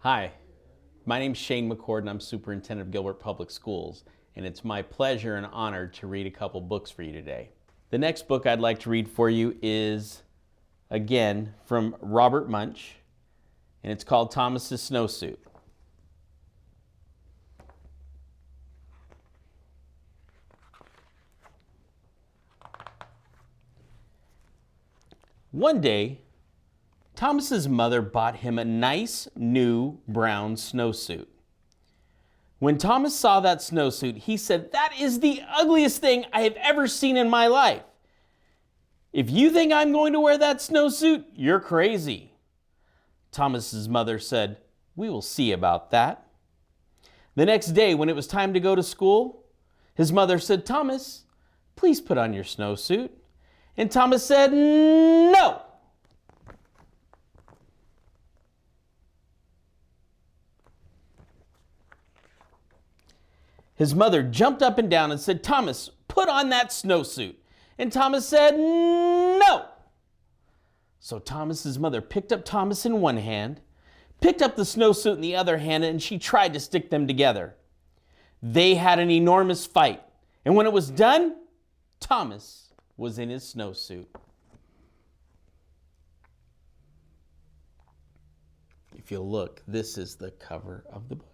Hi, my name's Shane McCord and I'm Superintendent of Gilbert Public Schools, and it's my pleasure and honor to read a couple books for you today. The next book I'd like to read for you is, again, from Robert Munsch, and it's called Thomas's Snowsuit. One day, Thomas's mother bought him a nice new brown snowsuit. When Thomas saw that snowsuit, he said, "That is the ugliest thing I have ever seen in my life. If you think I'm going to wear that snowsuit, you're crazy." Thomas's mother said, "We will see about that." The next day, when it was time to go to school, his mother said, "Thomas, please put on your snowsuit." And Thomas said, "No." His mother jumped up and down and said, "Thomas, put on that snowsuit." And Thomas said, "No." So Thomas's mother picked up Thomas in one hand, picked up the snowsuit in the other hand, and she tried to stick them together. They had an enormous fight. And when it was done, Thomas was in his snowsuit. If you look, this is the cover of the book.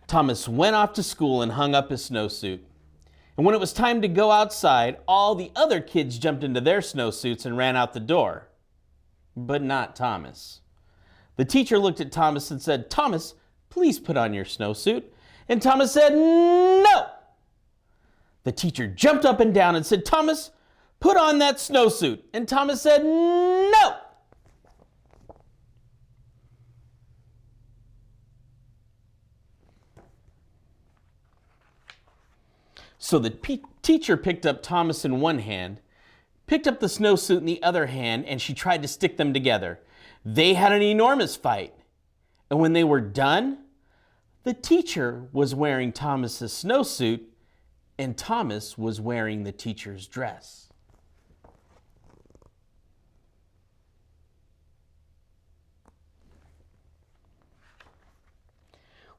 Thomas went off to school and hung up his snowsuit. And when it was time to go outside, all the other kids jumped into their snowsuits and ran out the door. But not Thomas. The teacher looked at Thomas and said, "Thomas, please put on your snowsuit." And Thomas said, "No." The teacher jumped up and down and said, "Thomas, put on that snowsuit." And Thomas said, "No." So the teacher picked up Thomas in one hand, picked up the snowsuit in the other hand, and she tried to stick them together. They had an enormous fight. And when they were done, the teacher was wearing Thomas's snowsuit, and Thomas was wearing the teacher's dress.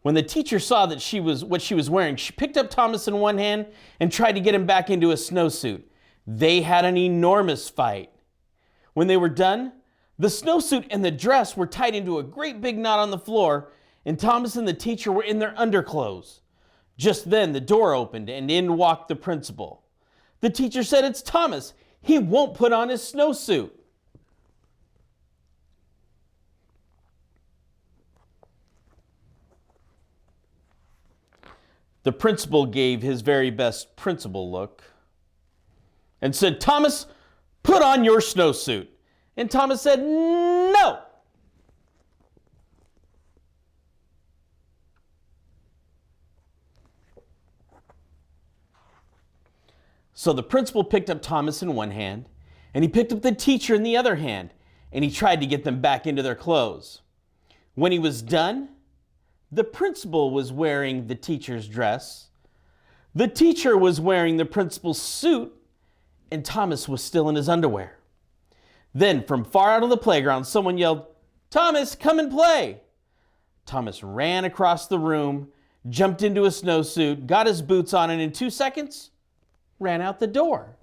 When the teacher saw that what she was wearing, she picked up Thomas in one hand and tried to get him back into a snowsuit. They had an enormous fight. When they were done, the snowsuit and the dress were tied into a great big knot on the floor, and Thomas and the teacher were in their underclothes. Just then, the door opened, and in walked the principal. The teacher said, "It's Thomas. He won't put on his snowsuit." The principal gave his very best principal look and said, "Thomas, put on your snowsuit." And Thomas said, "No." So the principal picked up Thomas in one hand, and he picked up the teacher in the other hand, and he tried to get them back into their clothes. When he was done, the principal was wearing the teacher's dress, the teacher was wearing the principal's suit, and Thomas was still in his underwear. Then, from far out of the playground, someone yelled, "Thomas, come and play." Thomas ran across the room, jumped into a snowsuit, got his boots on, and in 2 seconds, ran out the door.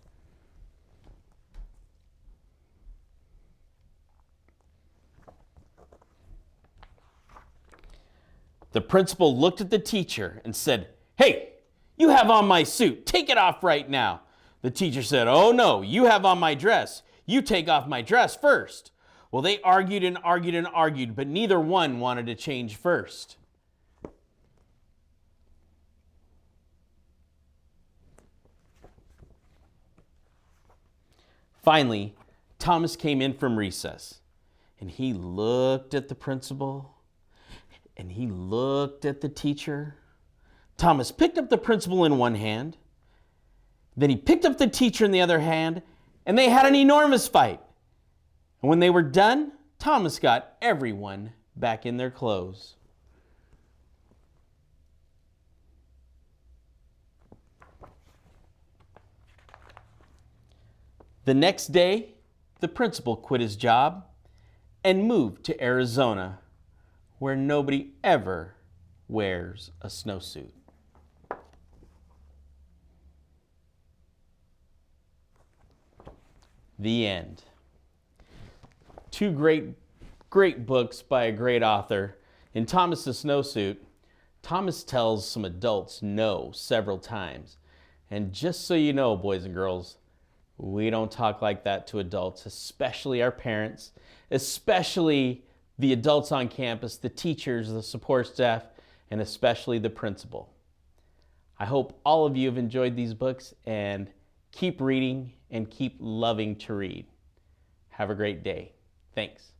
The principal looked at the teacher and said, "Hey, you have on my suit. Take it off right now." The teacher said, "Oh no, you have on my dress. You take off my dress first." Well, they argued and argued and argued, but neither one wanted to change first. Finally, Thomas came in from recess, and he looked at the principal, and he looked at the teacher. Thomas picked up the principal in one hand, then he picked up the teacher in the other hand, and they had an enormous fight. And when they were done, Thomas got everyone back in their clothes. The next day, the principal quit his job and moved to Arizona, where nobody ever wears a snowsuit. The end. Two great books by a great author. In Thomas the Snowsuit, Thomas tells some adults no several times. And just so you know, boys and girls, we don't talk like that to adults, especially our parents, especially the adults on campus, the teachers, the support staff, and especially the principal. I hope all of you have enjoyed these books and keep reading and keep loving to read. Have a great day. Thanks.